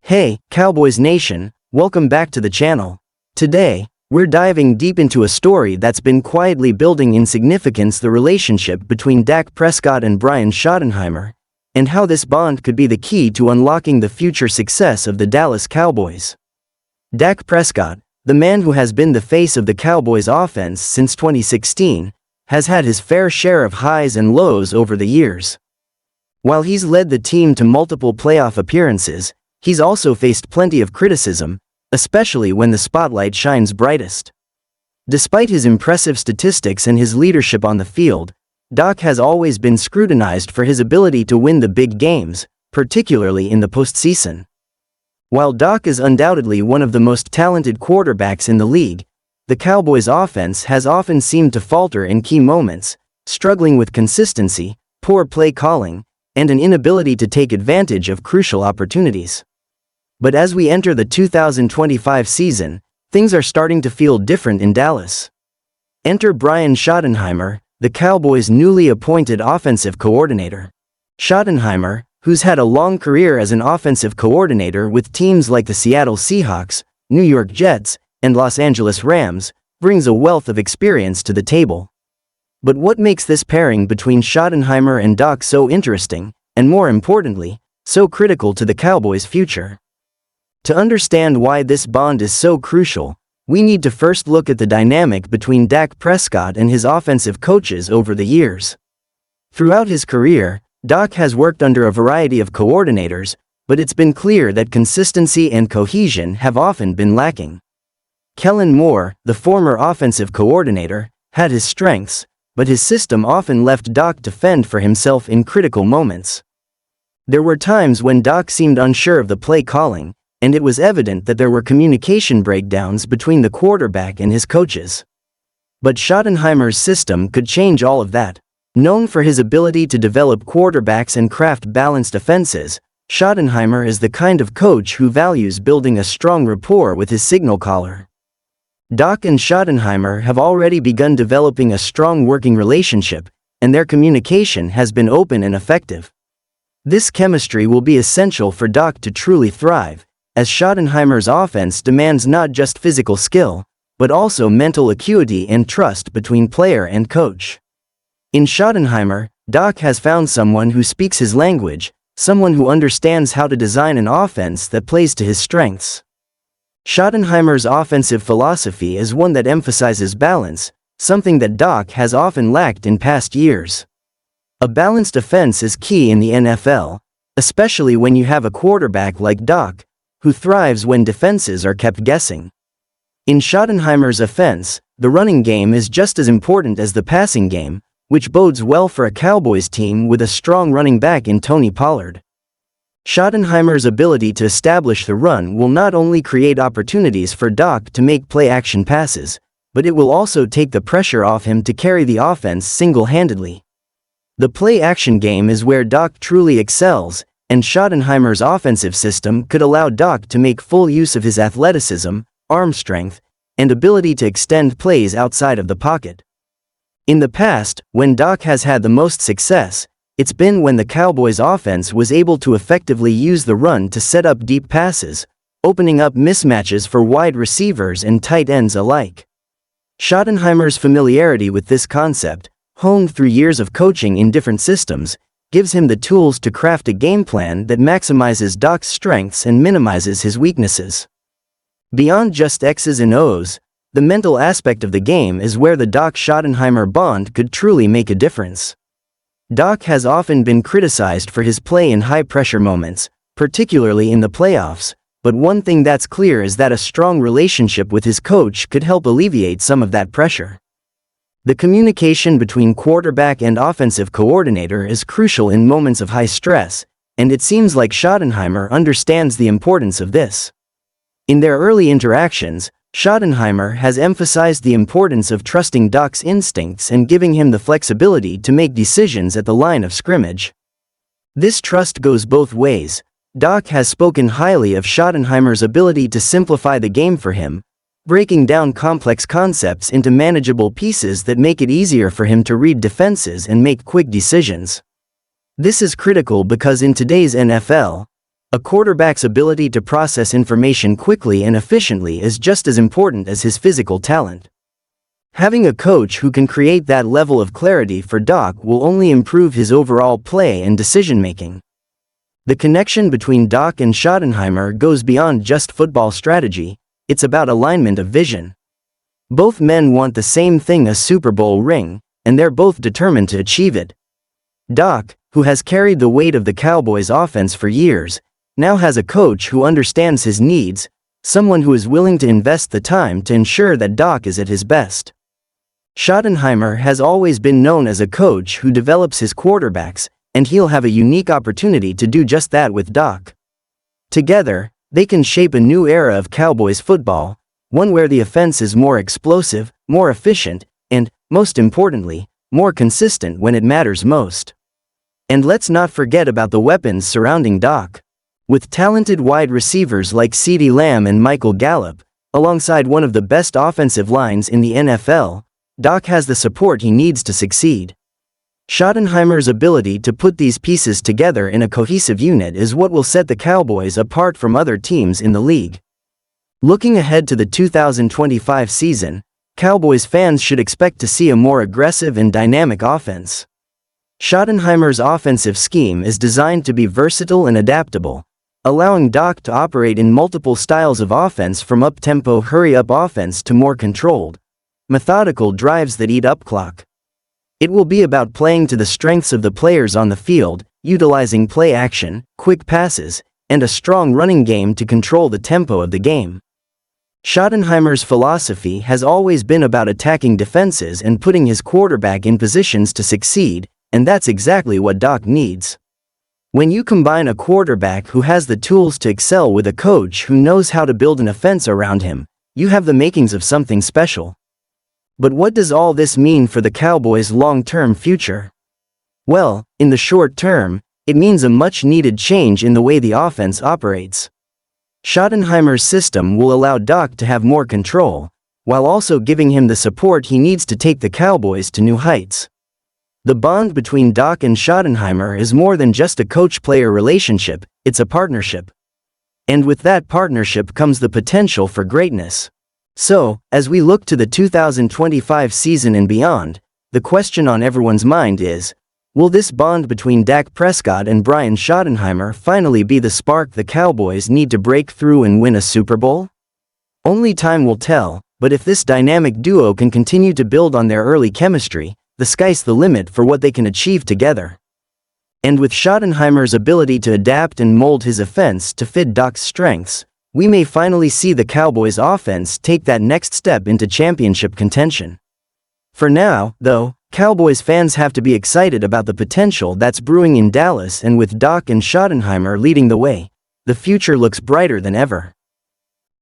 Hey, Cowboys Nation, welcome back to the channel. Today, we're diving deep into a story that's been quietly building in significance: the relationship between Dak Prescott and Brian Schottenheimer, and how this bond could be the key to unlocking the future success of the Dallas Cowboys. Dak Prescott, the man who has been the face of the Cowboys offense since 2016, has had his fair share of highs and lows over the years. While he's led the team to multiple playoff appearances, he's also faced plenty of criticism, especially when the spotlight shines brightest. Despite his impressive statistics and his leadership on the field, Dak has always been scrutinized for his ability to win the big games, particularly in the postseason. While Dak is undoubtedly one of the most talented quarterbacks in the league, the Cowboys' offense has often seemed to falter in key moments, struggling with consistency, poor play calling, and an inability to take advantage of crucial opportunities. But as we enter the 2025 season, things are starting to feel different in Dallas. Enter Brian Schottenheimer, the Cowboys' newly appointed offensive coordinator. Schottenheimer, who's had a long career as an offensive coordinator with teams like the Seattle Seahawks, New York Jets, and Los Angeles Rams, brings a wealth of experience to the table. But what makes this pairing between Schottenheimer and Dak so interesting, and more importantly, so critical to the Cowboys' future? To understand why this bond is so crucial, we need to first look at the dynamic between Dak Prescott and his offensive coaches over the years. Throughout his career, Dak has worked under a variety of coordinators, but it's been clear that consistency and cohesion have often been lacking. Kellen Moore, the former offensive coordinator, had his strengths, but his system often left Dak to fend for himself in critical moments. There were times when Dak seemed unsure of the play calling, and it was evident that there were communication breakdowns between the quarterback and his coaches. But Schottenheimer's system could change all of that. Known for his ability to develop quarterbacks and craft balanced offenses, Schottenheimer is the kind of coach who values building a strong rapport with his signal caller. Dak and Schottenheimer have already begun developing a strong working relationship, and their communication has been open and effective. This chemistry will be essential for Dak to truly thrive, as Schottenheimer's offense demands not just physical skill, but also mental acuity and trust between player and coach. In Schottenheimer, Dak has found someone who speaks his language, someone who understands how to design an offense that plays to his strengths. Schottenheimer's offensive philosophy is one that emphasizes balance, something that Dak has often lacked in past years. A balanced offense is key in the NFL, especially when you have a quarterback like Dak, who thrives when defenses are kept guessing. In Schottenheimer's offense, the running game is just as important as the passing game, which bodes well for a Cowboys team with a strong running back in Tony Pollard. Schottenheimer's ability to establish the run will not only create opportunities for Dak to make play-action passes, but it will also take the pressure off him to carry the offense single-handedly. The play-action game is where Dak truly excels, and Schottenheimer's offensive system could allow Dak to make full use of his athleticism, arm strength, and ability to extend plays outside of the pocket. In the past, when Dak has had the most success, it's been when the Cowboys' offense was able to effectively use the run to set up deep passes, opening up mismatches for wide receivers and tight ends alike. Schottenheimer's familiarity with this concept, honed through years of coaching in different systems, gives him the tools to craft a game plan that maximizes Dak's strengths and minimizes his weaknesses. Beyond just X's and O's, the mental aspect of the game is where the Dak-Schottenheimer bond could truly make a difference. Dak has often been criticized for his play in high-pressure moments, particularly in the playoffs, but one thing that's clear is that a strong relationship with his coach could help alleviate some of that pressure. The communication between quarterback and offensive coordinator is crucial in moments of high stress, and it seems like Schottenheimer understands the importance of this. In their early interactions, Schottenheimer has emphasized the importance of trusting Dak's instincts and giving him the flexibility to make decisions at the line of scrimmage. This trust goes both ways. Dak has spoken highly of Schottenheimer's ability to simplify the game for him, breaking down complex concepts into manageable pieces that make it easier for him to read defenses and make quick decisions. This is critical because in today's NFL, A quarterback's ability to process information quickly and efficiently is just as important as his physical talent. Having a coach who can create that level of clarity for Dak will only improve his overall play and decision-making. The connection between Dak and Schottenheimer goes beyond just football strategy, it's about alignment of vision. Both men want the same thing, a Super Bowl ring, and they're both determined to achieve it. Dak, who has carried the weight of the Cowboys' offense for years, now has a coach who understands his needs, someone who is willing to invest the time to ensure that Dak is at his best. Schottenheimer has always been known as a coach who develops his quarterbacks, and he'll have a unique opportunity to do just that with Dak. Together, they can shape a new era of Cowboys football, one where the offense is more explosive, more efficient, and, most importantly, more consistent when it matters most. And let's not forget about the weapons surrounding Dak. With talented wide receivers like CeeDee Lamb and Michael Gallup, alongside one of the best offensive lines in the NFL, Dak has the support he needs to succeed. Schottenheimer's ability to put these pieces together in a cohesive unit is what will set the Cowboys apart from other teams in the league. Looking ahead to the 2025 season, Cowboys fans should expect to see a more aggressive and dynamic offense. Schottenheimer's offensive scheme is designed to be versatile and adaptable, allowing Dak to operate in multiple styles of offense, from up-tempo hurry-up offense to more controlled, methodical drives that eat up clock. It will be about playing to the strengths of the players on the field, utilizing play action, quick passes, and a strong running game to control the tempo of the game. Schottenheimer's philosophy has always been about attacking defenses and putting his quarterback in positions to succeed, and that's exactly what Dak needs. When you combine a quarterback who has the tools to excel with a coach who knows how to build an offense around him, you have the makings of something special. But what does all this mean for the Cowboys' long-term future? Well, in the short term, it means a much-needed change in the way the offense operates. Schottenheimer's system will allow Dak to have more control, while also giving him the support he needs to take the Cowboys to new heights. The bond between Dak and Schottenheimer is more than just a coach-player relationship, it's a partnership. And with that partnership comes the potential for greatness. So, as we look to the 2025 season and beyond, the question on everyone's mind is, will this bond between Dak Prescott and Brian Schottenheimer finally be the spark the Cowboys need to break through and win a Super Bowl? Only time will tell, but if this dynamic duo can continue to build on their early chemistry, the sky's the limit for what they can achieve together. And with Schottenheimer's ability to adapt and mold his offense to fit Dak's strengths, we may finally see the Cowboys' offense take that next step into championship contention. For now, though, Cowboys fans have to be excited about the potential that's brewing in Dallas, and with Dak and Schottenheimer leading the way, the future looks brighter than ever.